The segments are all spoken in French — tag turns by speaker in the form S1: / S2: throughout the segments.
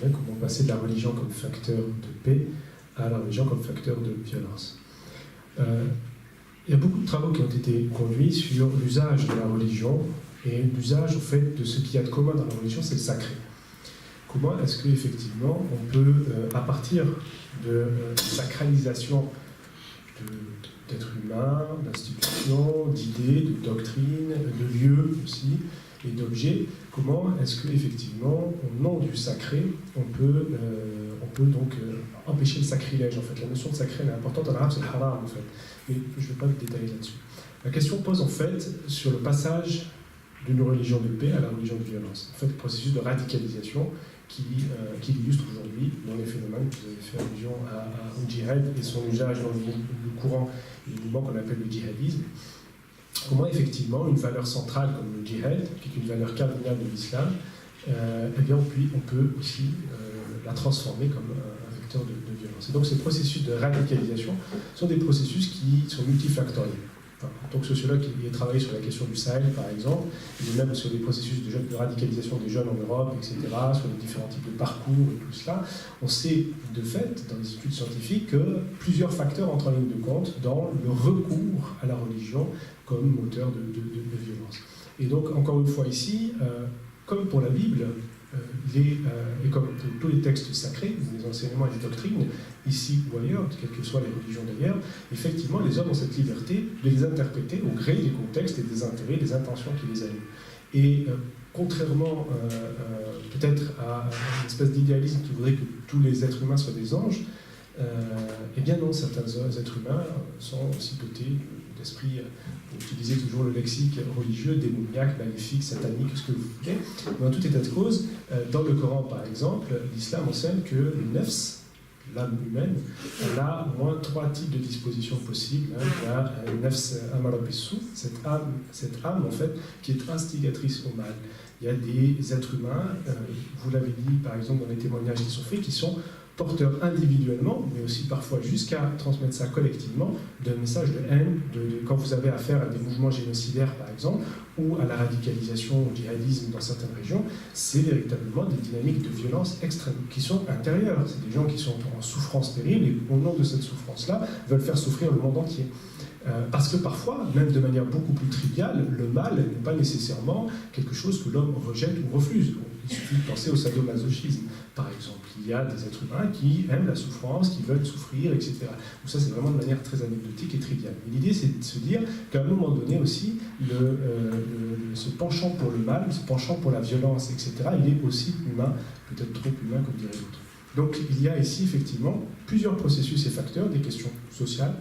S1: comment passer de la religion comme facteur de paix à la religion comme facteur de violence. Il y a beaucoup de travaux qui ont été conduits sur l'usage de la religion et l'usage au fait de ce qu'il y a de commun dans la religion, c'est le sacré. Comment est-ce qu'effectivement on peut, à partir de sacralisation d'êtres humains, d'institutions, d'idées, de doctrines, de lieux aussi, et d'objets, comment est-ce qu'effectivement, au nom du sacré, on peut donc empêcher le sacrilège, en fait. La notion de sacré elle est importante, en arabe c'est le haram, en fait. Mais je ne vais pas détailler là-dessus. La question pose, en fait, sur le passage d'une religion de paix à la religion de violence. En fait, le processus de radicalisation qui illustre aujourd'hui dans les phénomènes que vous avez fait allusion au djihad et son usage dans le courant et le mouvement qu'on appelle le djihadisme. Comment effectivement une valeur centrale comme le djihad, qui est une valeur cardinale de l'islam, eh bien on peut aussi la transformer comme un vecteur de violence. Et donc ces processus de radicalisation sont des processus qui sont multifactoriels. Enfin, en tant que sociologue qui a travaillé sur la question du Sahel, par exemple, et même sur les processus de radicalisation des jeunes en Europe, etc., sur les différents types de parcours et tout cela, on sait de fait, dans les études scientifiques, que plusieurs facteurs entrent en ligne de compte dans le recours à la religion comme moteur de violence. Et donc, encore une fois ici, comme pour la Bible, et comme pour tous les textes sacrés, les enseignements et les doctrines, ici ou ailleurs, quelles que soient les religions d'ailleurs, effectivement, les hommes ont cette liberté de les interpréter au gré des contextes et des intérêts, des intentions qui les animent. Et contrairement peut-être à une espèce d'idéalisme qui voudrait que tous les êtres humains soient des anges, eh bien non, certains êtres humains sont aussi dotés d'esprit, pour utiliser toujours le lexique religieux, démoniaque, maléfique, satanique, ce que vous voulez. Mais en tout état de cause, dans le Coran par exemple, l'islam enseigne que le nefs, l'âme humaine, elle a au moins 3 types de dispositions possibles. Il y a le nefs amara bissou, cette âme en fait, qui est instigatrice au mal. Il y a des êtres humains, vous l'avez dit par exemple dans les témoignages qui sont faits, qui sont porteurs individuellement, mais aussi parfois jusqu'à transmettre ça collectivement, d'un message de haine, quand vous avez affaire à des mouvements génocidaires par exemple, ou à la radicalisation, au djihadisme dans certaines régions, c'est véritablement des dynamiques de violence extrême, qui sont intérieures. C'est des gens qui sont en souffrance terrible et au nom de cette souffrance-là, veulent faire souffrir le monde entier. Parce que parfois, même de manière beaucoup plus triviale, le mal n'est pas nécessairement quelque chose que l'homme rejette ou refuse. Il suffit de penser au sadomasochisme, par exemple. Il y a des êtres humains qui aiment la souffrance, qui veulent souffrir, etc. Donc ça, c'est vraiment de manière très anecdotique et triviale. Et l'idée, c'est de se dire qu'à un moment donné aussi, ce penchant pour le mal, ce penchant pour la violence, etc., il est aussi humain, peut-être trop humain, comme dirait l'autre. Donc il y a ici, effectivement, plusieurs processus et facteurs, des questions sociales,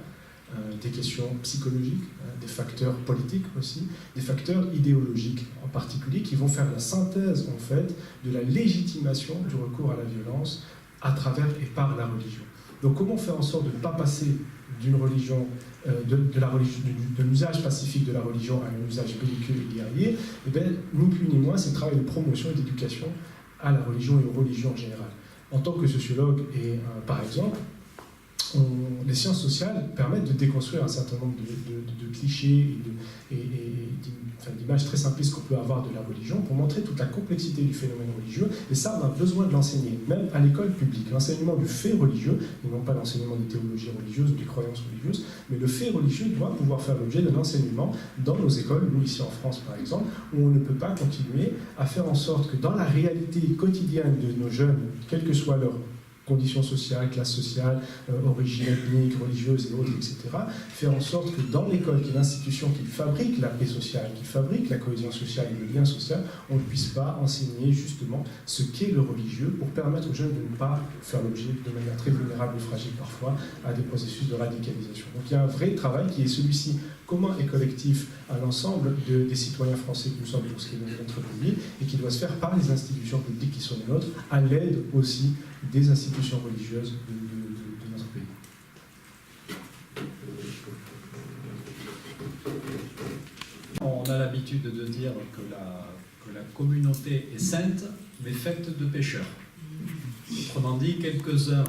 S1: des questions psychologiques, des facteurs politiques aussi, des facteurs idéologiques en particulier qui vont faire la synthèse en fait de la légitimation du recours à la violence à travers et par la religion. Donc comment faire en sorte de ne pas passer d'une religion, de l'usage pacifique de la religion à un usage belliqueux et guerrier? Eh bien, ni plus ni moins, c'est un travail de promotion et d'éducation à la religion et aux religions en général. En tant que sociologue et par exemple, les sciences sociales permettent de déconstruire un certain nombre de clichés et d'images très simplistes qu'on peut avoir de la religion pour montrer toute la complexité du phénomène religieux. Et ça, on a besoin de l'enseigner, même à l'école publique. L'enseignement du fait religieux, et non pas l'enseignement des théologies religieuses ou des croyances religieuses, mais le fait religieux doit pouvoir faire l'objet d'un enseignement dans nos écoles, nous ici en France par exemple, où on ne peut pas continuer à faire en sorte que dans la réalité quotidienne de nos jeunes, quelle que soit leur conditions sociales, classe sociale, origine ethnique, religieuse et autres, etc., faire en sorte que dans l'école, qui est l'institution qui fabrique la paix sociale, qui fabrique la cohésion sociale et le lien social, on ne puisse pas enseigner justement ce qu'est le religieux pour permettre aux jeunes de ne pas faire l'objet de manière très vulnérable et fragile parfois à des processus de radicalisation. Donc il y a un vrai travail qui est celui-ci commun et collectif à l'ensemble des citoyens français que nous sommes pour ce qui est de notre pays et qui doit se faire par les institutions publiques qui sont les nôtres, à l'aide aussi des institutions religieuses de notre pays.
S2: On a l'habitude de dire que la communauté est sainte, mais faite de pécheurs. Autrement dit, quelques-uns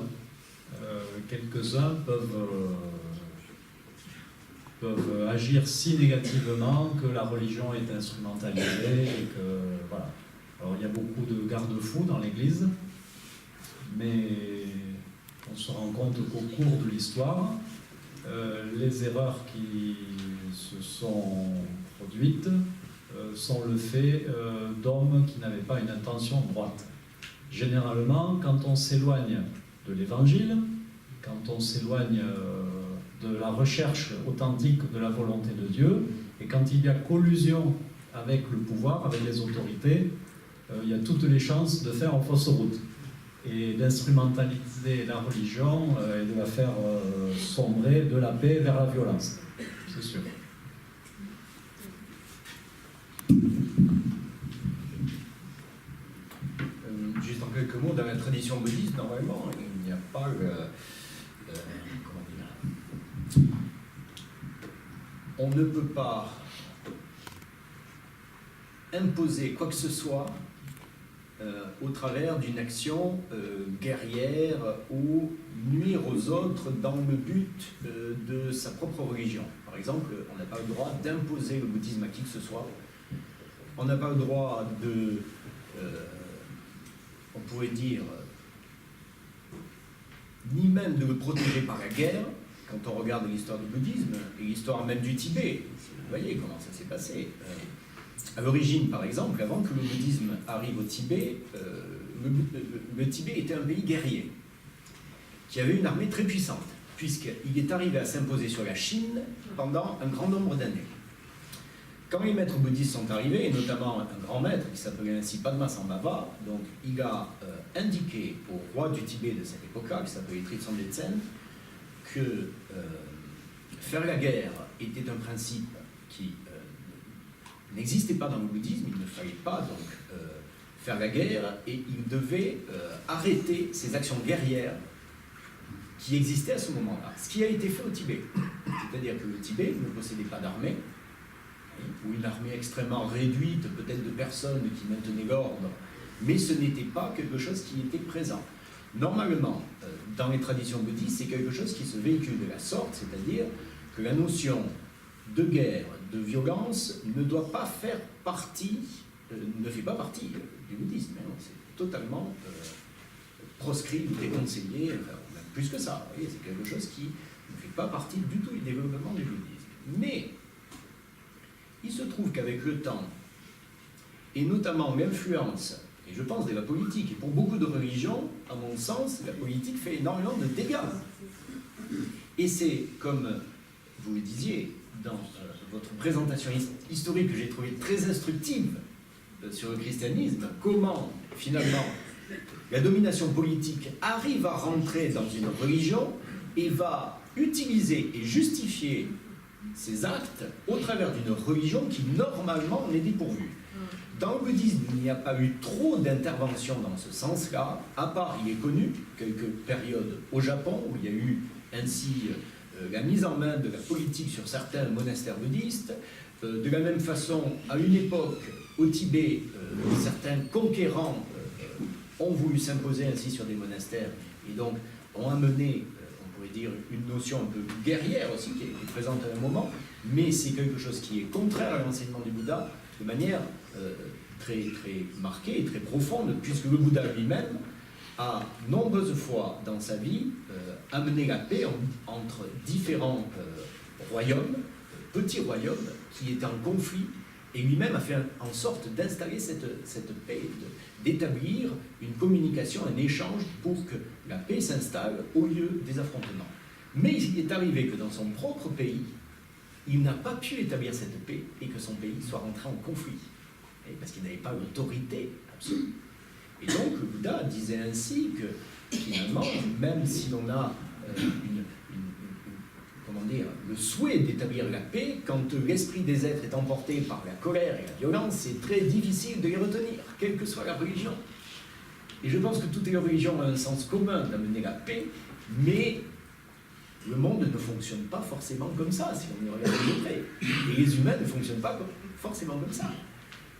S2: peuvent agir si négativement que la religion est instrumentalisée et que voilà. Alors il y a beaucoup de garde-fous dans l'Église, mais on se rend compte qu'au cours de l'histoire, les erreurs qui se sont produites sont le fait d'hommes qui n'avaient pas une intention droite. Généralement, quand on s'éloigne de l'Évangile, quand on s'éloigne de la recherche authentique de la volonté de Dieu, et quand il y a collusion avec le pouvoir, avec les autorités, il y a toutes les chances de faire en fausse route et d'instrumentaliser la religion et de la faire sombrer de la paix vers la violence, c'est sûr.
S3: Juste en quelques mots, dans la tradition bouddhiste, normalement, il n'y a pas comment dire, on ne peut pas imposer quoi que ce soit au travers d'une action guerrière ou nuire aux autres dans le but de sa propre religion. Par exemple, on n'a pas le droit d'imposer le bouddhisme à qui que ce soit. On n'a pas le droit de, on pourrait dire, ni même de le protéger par la guerre. Quand on regarde l'histoire du bouddhisme et l'histoire même du Tibet, vous voyez comment ça s'est passé. À l'origine, par exemple, avant que le bouddhisme arrive au Tibet, le Tibet était un pays guerrier, qui avait une armée très puissante, puisqu'il est arrivé à s'imposer sur la Chine pendant un grand nombre d'années. Quand les maîtres bouddhistes sont arrivés, et notamment un grand maître qui s'appelait ainsi Padmasambhava, donc il a indiqué au roi du Tibet de cette époque-là, qui s'appelait Tritson Detsen, que faire la guerre était un principe qui n'existait pas dans le bouddhisme, il ne fallait pas donc faire la guerre, et il devait arrêter ces actions guerrières qui existaient à ce moment-là. Ce qui a été fait au Tibet, c'est-à-dire que le Tibet ne possédait pas d'armée, ou une armée extrêmement réduite, peut-être de personnes qui maintenaient l'ordre, mais ce n'était pas quelque chose qui était présent. Normalement, dans les traditions bouddhistes, c'est quelque chose qui se véhicule de la sorte, c'est-à-dire que la notion de guerre, de violence, ne doit pas faire partie, ne fait pas partie du bouddhisme. Hein. C'est totalement proscrit, déconseillé, enfin, même plus que ça. Vous voyez, c'est quelque chose qui ne fait pas partie du tout du développement du bouddhisme. Mais il se trouve qu'avec le temps, et notamment l'influence, et je pense de la politique, et pour beaucoup de religions, à mon sens, la politique fait énormément de dégâts. Et c'est, comme vous le disiez, dans votre présentation historique que j'ai trouvée très instructive sur le christianisme, comment, finalement, la domination politique arrive à rentrer dans une religion et va utiliser et justifier ces actes au travers d'une religion qui, normalement, en est dépourvue. Dans le bouddhisme, il n'y a pas eu trop d'interventions dans ce sens-là, à part, il est connu, quelques périodes au Japon, où il y a eu ainsi la mise en main de la politique sur certains monastères bouddhistes. De la même façon, à une époque, au Tibet, certains conquérants ont voulu s'imposer ainsi sur des monastères, et donc ont amené, on pourrait dire, une notion un peu guerrière aussi, qui est présente à un moment, mais c'est quelque chose qui est contraire à l'enseignement du Bouddha, de manière très, très marquée et très profonde, puisque le Bouddha lui-même a nombreuses fois dans sa vie amené la paix entre différents royaumes, petits royaumes, qui étaient en conflit, et lui-même a fait en sorte d'installer cette paix, d'établir une communication, un échange pour que la paix s'installe au lieu des affrontements. Mais il est arrivé que dans son propre pays, il n'a pas pu établir cette paix et que son pays soit rentré en conflit, parce qu'il n'avait pas l'autorité absolue. Et donc le Bouddha disait ainsi que finalement, même si l'on a comment dire, le souhait d'établir la paix, quand l'esprit des êtres est emporté par la colère et la violence, c'est très difficile de les retenir, quelle que soit la religion. Et je pense que toutes les religions ont un sens commun d'amener la paix, mais le monde ne fonctionne pas forcément comme ça, si on y regarde de près. Et les humains ne fonctionnent pas forcément comme ça.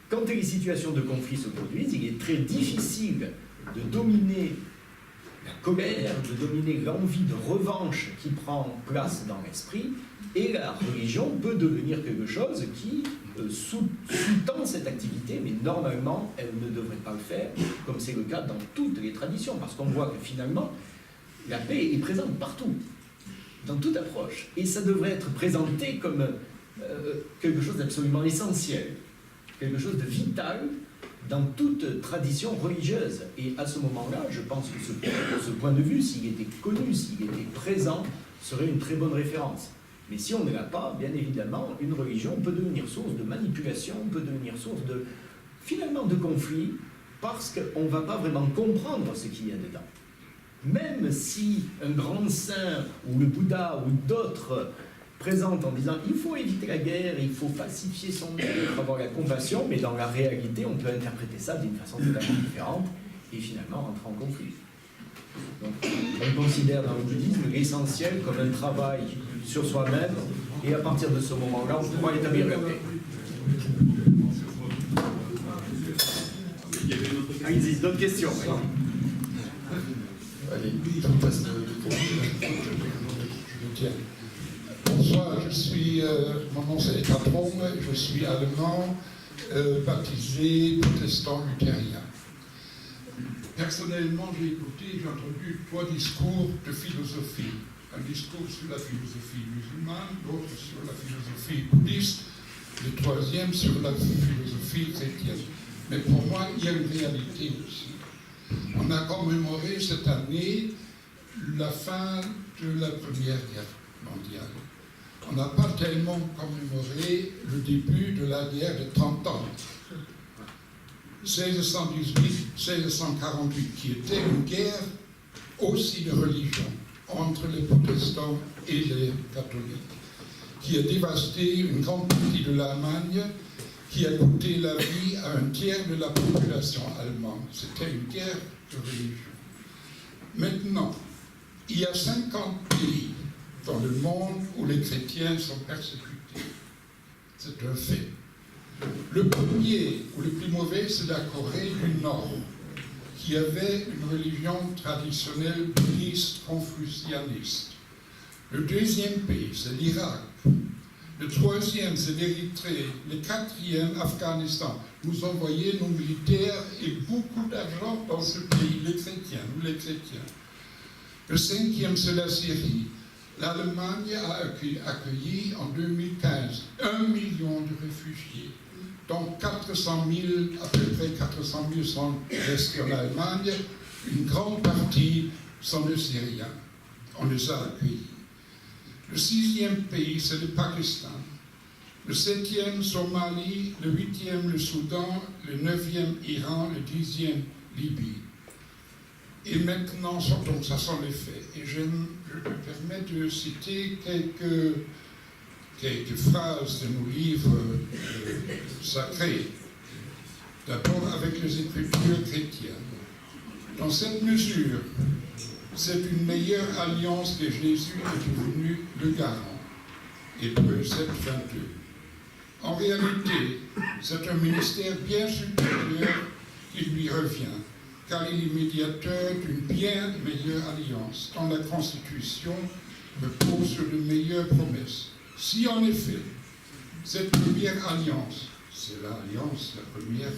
S3: Quand les situations de conflit se produisent, il est très difficile de dominer la colère, de dominer l'envie de revanche qui prend place dans l'esprit, et la religion peut devenir quelque chose qui sous-tend cette activité, mais normalement, elle ne devrait pas le faire, comme c'est le cas dans toutes les traditions, parce qu'on voit que finalement, la paix est présente partout, dans toute approche, et ça devrait être présenté comme quelque chose d'absolument essentiel, quelque chose de vital dans toute tradition religieuse. Et à ce moment-là, je pense que ce point de vue, s'il était connu, s'il était présent, serait une très bonne référence. Mais si on ne l'a pas, bien évidemment, une religion peut devenir source de manipulation, peut devenir source de, finalement, de conflit, parce qu'on ne va pas vraiment comprendre ce qu'il y a dedans. Même si un grand saint, ou le Bouddha, ou d'autres présentent en disant il faut éviter la guerre, il faut pacifier son être, avoir la compassion, mais dans la réalité, on peut interpréter ça d'une façon totalement différente, et finalement rentrer en conflit. Donc, on considère dans le bouddhisme l'essentiel comme un travail sur soi-même, et à partir de ce moment-là, on pourra établir la paix. Allez-y, d'autres questions?
S4: Allez, on passe bonsoir, mon nom c'est Catron, je suis allemand, baptisé, protestant, luthérien. Personnellement, j'ai entendu 3 discours de philosophie. Un discours sur la philosophie musulmane, l'autre sur la philosophie bouddhiste, le troisième sur la philosophie chrétienne. Mais pour moi, il y a une réalité aussi. On a commémoré cette année la fin de la Première Guerre mondiale. On n'a pas tellement commémoré le début de la guerre de 30 ans. 1618-1648, qui était une guerre aussi de religion entre les protestants et les catholiques, qui a dévasté une grande partie de l'Allemagne, qui a coûté la vie à un tiers de la population allemande. C'était une guerre de religion. Maintenant, il y a 50 pays dans le monde où les chrétiens sont persécutés. C'est un fait. Le premier, ou le plus mauvais, c'est la Corée du Nord, qui avait une religion traditionnelle bouddhiste confucianiste. Le deuxième pays, c'est l'Irak. Le troisième, c'est l'Érythrée. Le quatrième, Afghanistan. Vous envoyez nos militaires et beaucoup d'argent dans ce pays, les chrétiens, nous les chrétiens. Le cinquième, c'est la Syrie. L'Allemagne a accueilli en 2015 1 million de réfugiés, dont 400 000, à peu près 400 000 sont restés en Allemagne. Une grande partie sont des Syriens. On les a accueillis. Le sixième pays, c'est le Pakistan. Le septième, Somalie. Le huitième, le Soudan. Le neuvième, Iran. Le 10e, Libye. Et maintenant, donc ça sont les faits. Et je me permets de citer quelques phrases de nos livres sacrés. D'abord avec les Écritures chrétiennes. Dans cette mesure, c'est une meilleure alliance que Jésus est devenu le garant. Hébreux 7, 22. En réalité, c'est un ministère bien supérieur qui lui revient, car il est médiateur d'une bien meilleure alliance, dont la Constitution repose sur de meilleures promesses. Si en effet, cette première alliance, c'est l'alliance, la première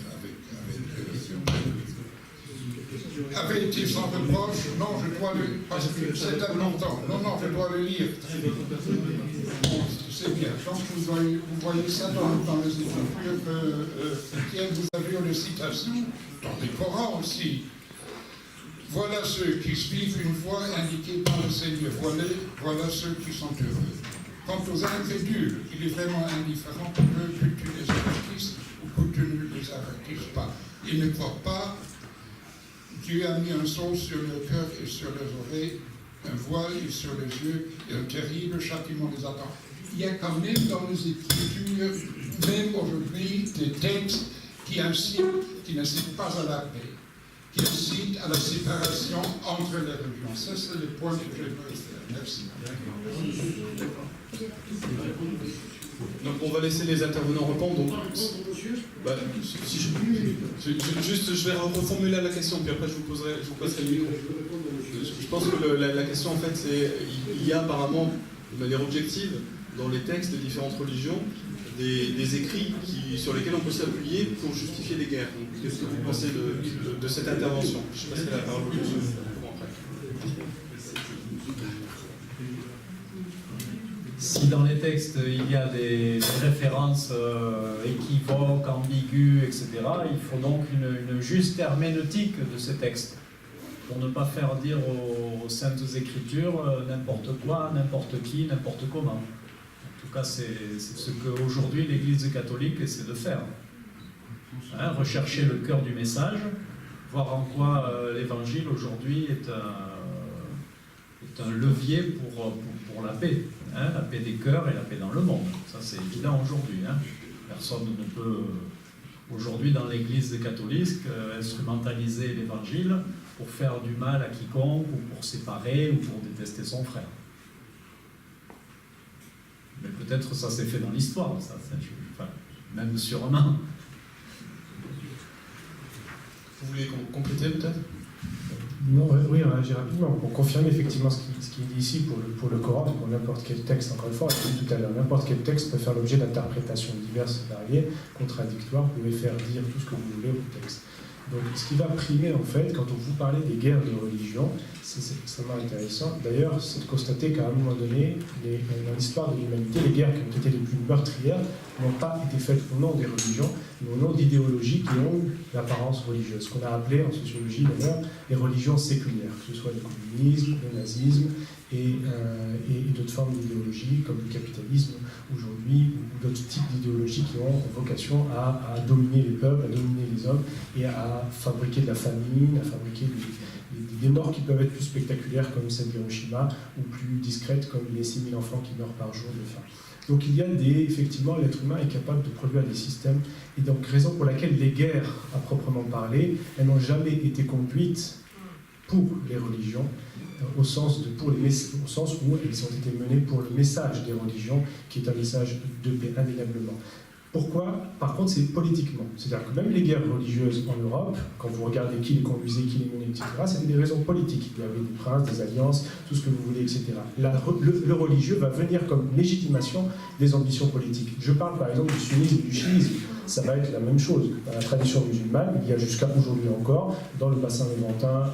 S4: avait été sans reproche, non, je dois le... parce que c'est important, non, je dois le lire. Bon, c'est bien. Donc vous voyez ça dans les Écritures chrétiennes, vous avez une citation, dans les Corans aussi. Voilà ceux qui suivent une voie indiquée par le Seigneur, voilà ceux qui sont heureux. Quant aux incrédules, il est vraiment indifférent pour eux que tu les avertisses ou que tu ne les avertisses pas. Ils ne croient pas. Dieu a mis un son sur leur cœur et sur leurs oreilles, un voile sur les yeux, et un terrible châtiment les attend. Il y a quand même dans les Écritures, même aujourd'hui, des textes qui n'incitent pas à la paix, qui incitent à la séparation entre les religions. Ça, c'est le point que je veux faire. Merci.
S5: Donc on va laisser les intervenants répondre. Donc, je vais reformuler la question, puis après je vous passerai le micro. Je pense que la question en fait c'est, il y a apparemment de manière objective dans les textes des différentes religions des écrits sur lesquels on peut s'appuyer pour justifier les guerres. Qu'est-ce que vous pensez de cette intervention? Je passerai la parole au monsieur après.
S2: Si dans les textes il y a des références équivoques, ambiguës, etc., il faut donc une juste herméneutique de ces textes pour ne pas faire dire aux Saintes Écritures n'importe quoi, n'importe qui, n'importe comment. En tout cas, c'est ce qu'aujourd'hui l'Église catholique essaie de faire. Hein, rechercher le cœur du message, voir en quoi l'Évangile aujourd'hui est un levier pour la paix. Hein, la paix des cœurs et la paix dans le monde. Ça, c'est évident aujourd'hui. Hein. Personne ne peut, aujourd'hui, dans l'Église catholique, instrumentaliser l'Évangile pour faire du mal à quiconque, ou pour séparer, ou pour détester son frère. Mais peut-être ça s'est fait dans l'histoire, ça, même sûrement.
S5: Vous voulez compléter peut-être?
S1: Non, oui, j'ai rapidement, pour confirmer effectivement ce qui est dit ici pour le Coran, pour n'importe quel texte, encore une fois, on l'a dit tout à l'heure, n'importe quel texte peut faire l'objet d'interprétations diverses, variées, contradictoires, vous pouvez faire dire tout ce que vous voulez au texte. Donc ce qui va primer en fait, quand on vous parlait des guerres de religion, c'est extrêmement intéressant. D'ailleurs, c'est de constater qu'à un moment donné, dans l'histoire de l'humanité, les guerres qui ont été les plus meurtrières n'ont pas été faites au nom des religions, mais au nom d'idéologies qui ont l'apparence religieuse. Ce qu'on a appelé en sociologie d'ailleurs les religions séculaires, que ce soit le communisme, le nazisme et d'autres formes d'idéologies comme le capitalisme aujourd'hui, ou d'autres types d'idéologies qui ont vocation à dominer les peuples, à dominer les hommes et à fabriquer de la famine, à fabriquer des morts qui peuvent être plus spectaculaires comme celle d'Hiroshima ou plus discrètes comme les 6000 enfants qui meurent par jour de faim. Donc il y a effectivement, l'être humain est capable de produire des systèmes, et donc raison pour laquelle les guerres, à proprement parler, elles n'ont jamais été conduites pour les religions, au sens où elles ont été menées pour le message des religions, qui est un message de paix, indéniablement. Pourquoi? Par contre, c'est politiquement. C'est-à-dire que même les guerres religieuses en Europe, quand vous regardez qui les conduisait, qui les menait, etc., c'était des raisons politiques. Il y avait des princes, des alliances, tout ce que vous voulez, etc. Le religieux va venir comme légitimation des ambitions politiques. Je parle par exemple du sunnisme et du chiisme. Ça va être la même chose. Dans la tradition musulmane, il y a jusqu'à aujourd'hui encore, dans le bassin levantin,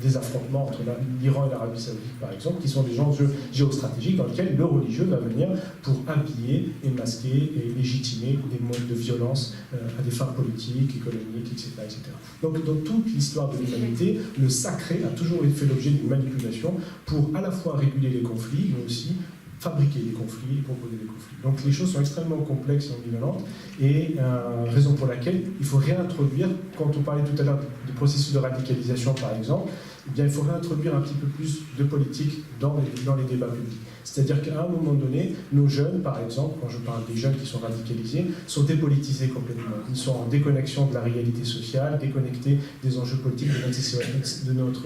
S1: des affrontements entre l'Iran et l'Arabie Saoudite, par exemple, qui sont des enjeux géostratégiques dans lesquels le religieux va venir pour habiller et masquer et légitimer des modes de violence à des fins politiques, économiques, etc., etc. Donc, dans toute l'histoire de l'humanité, le sacré a toujours fait l'objet d'une manipulation pour à la fois réguler les conflits, mais aussi fabriquer des conflits et proposer des conflits. Donc les choses sont extrêmement complexes et ambivalentes, et raison pour laquelle il faut réintroduire, quand on parlait tout à l'heure du processus de radicalisation par exemple, eh bien, il faut réintroduire un petit peu plus de politique dans les débats publics. C'est-à-dire qu'à un moment donné, nos jeunes, par exemple, quand je parle des jeunes qui sont radicalisés, sont dépolitisés complètement. Ils sont en déconnexion de la réalité sociale, déconnectés des enjeux politiques de notre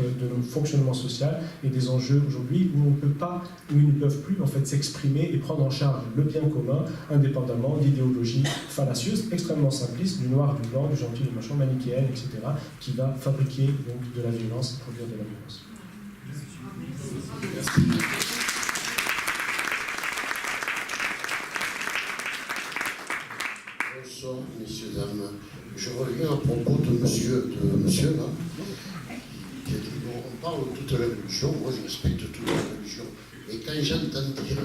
S1: fonctionnement social et des enjeux aujourd'hui où ils ne peuvent plus en fait s'exprimer et prendre en charge le bien commun, indépendamment d'idéologies fallacieuses, extrêmement simplistes, du noir, du blanc, du gentil, du machin, manichéenne, etc., qui va fabriquer donc de la violence et produire de la violence.
S5: Merci.
S6: Bonsoir, messieurs, dames. Je reviens à propos de monsieur là. On parle de toute la religion, moi je respecte toute la religion. Mais quand j'entends dire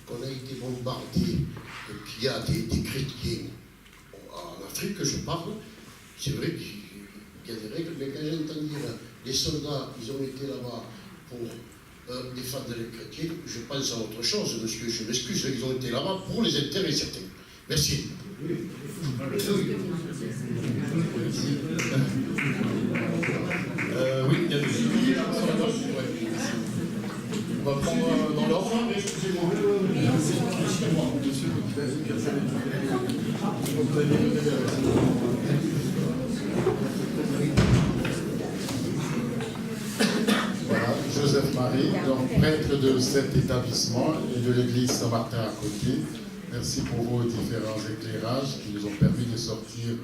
S6: qu'on a été bombardé, qu'il y a des chrétiens en Afrique, je parle, c'est vrai qu'il y a des règles, mais quand j'entends dire les soldats, ils ont été là-bas pour défendre les chrétiens, je pense à autre chose, monsieur, je m'excuse, ils ont été là-bas pour les intérêts certains. Merci. Oui,
S5: il y a des souliers sur la gauche. On va prendre dans l'ordre.
S7: Voilà, Joseph Marie, donc prêtre de cet établissement et de l'église Saint-Martin à côté. Merci pour vos différents éclairages qui nous ont permis de sortir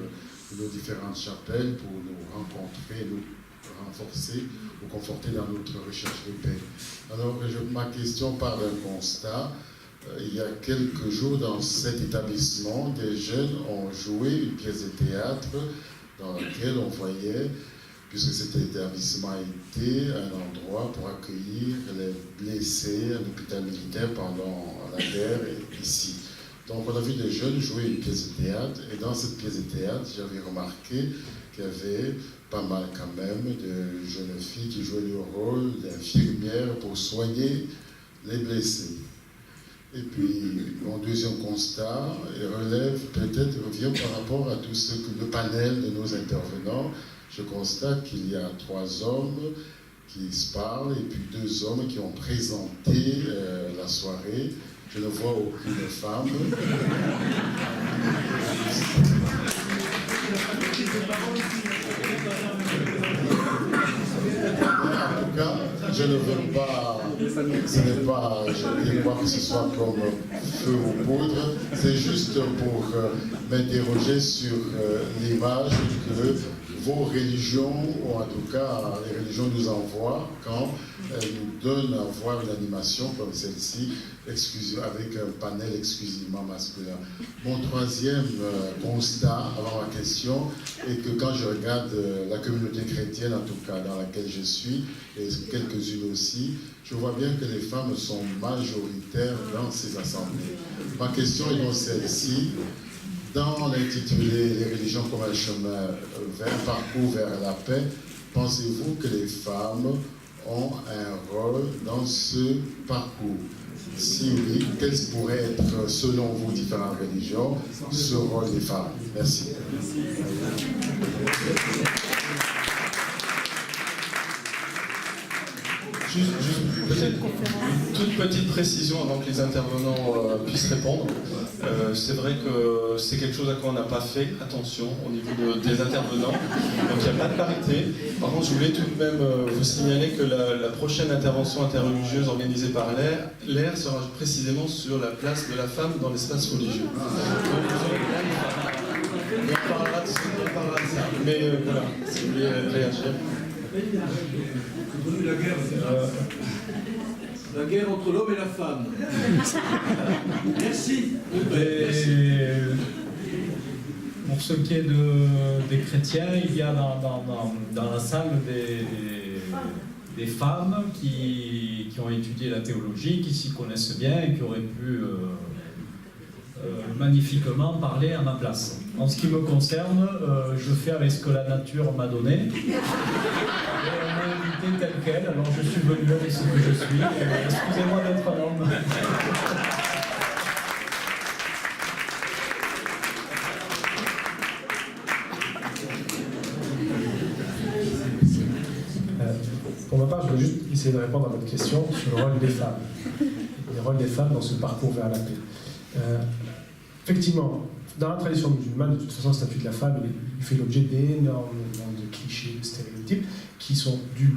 S7: de nos différentes chapelles pour nous rencontrer, nous renforcer, nous conforter dans notre recherche de paix. Alors, ma question part d'un constat. Il y a quelques jours, dans cet établissement, des jeunes ont joué une pièce de théâtre dans laquelle on voyait, puisque cet établissement a été un endroit pour accueillir les blessés à l'hôpital militaire pendant la guerre ici. Donc on a vu des jeunes jouer une pièce de théâtre, et dans cette pièce de théâtre, j'avais remarqué qu'il y avait pas mal quand même de jeunes filles qui jouaient le rôle d'infirmières pour soigner les blessés. Et puis, mon deuxième constat revient par rapport à tout ce que le panel de nos intervenants. Je constate qu'il y a 3 hommes qui se parlent et puis 2 hommes qui ont présenté la soirée. Je ne vois aucune femme. En tout cas, je ne veux pas, je ne vois que ce soit comme feu ou poudre, c'est juste pour m'interroger sur l'image que vos religions, ou en tout cas les religions nous envoient quand elles nous donnent à voir une animation comme celle-ci, avec un panel exclusivement masculin. Mon troisième constat, avant ma question, est que quand je regarde la communauté chrétienne, en tout cas dans laquelle je suis, et quelques-unes aussi, je vois bien que les femmes sont majoritaires dans ces assemblées. Ma question est donc celle-ci. Dans l'intitulé « Les religions comme un chemin vers un parcours vers la paix », pensez-vous que les femmes ont un rôle dans ce parcours? Si oui, quel pourrait être, selon vous, différentes religions, ce rôle des femmes? Merci.
S5: Juste peut-être une toute petite précision avant que les intervenants puissent répondre. C'est vrai que c'est quelque chose à quoi on n'a pas fait attention au niveau des intervenants. Donc il n'y a pas de parité. Par contre, je voulais tout de même vous signaler que la prochaine intervention interreligieuse organisée par l'AIR sera précisément sur la place de la femme dans l'espace religieux. On parlera de ça. Mais voilà, si vous voulez réagir.
S8: La guerre entre l'homme et la femme. Merci.
S2: Pour ce qui est des chrétiens, il y a dans la salle des femmes qui ont étudié la théologie, qui s'y connaissent bien et qui auraient pu magnifiquement parler à ma place. En ce qui me concerne, je fais avec ce que la nature m'a donné. Et on m'a invité tel quel, alors je suis venu avec ce que je suis. Excusez-moi d'être un homme.
S1: Pour ma part, je veux juste essayer de répondre à votre question sur le rôle des femmes. Le rôle des femmes dans ce parcours vers la paix. Effectivement, dans la tradition musulmane, de toute façon, le statut de la femme, il fait l'objet d'énormément de clichés, de stéréotypes qui sont dus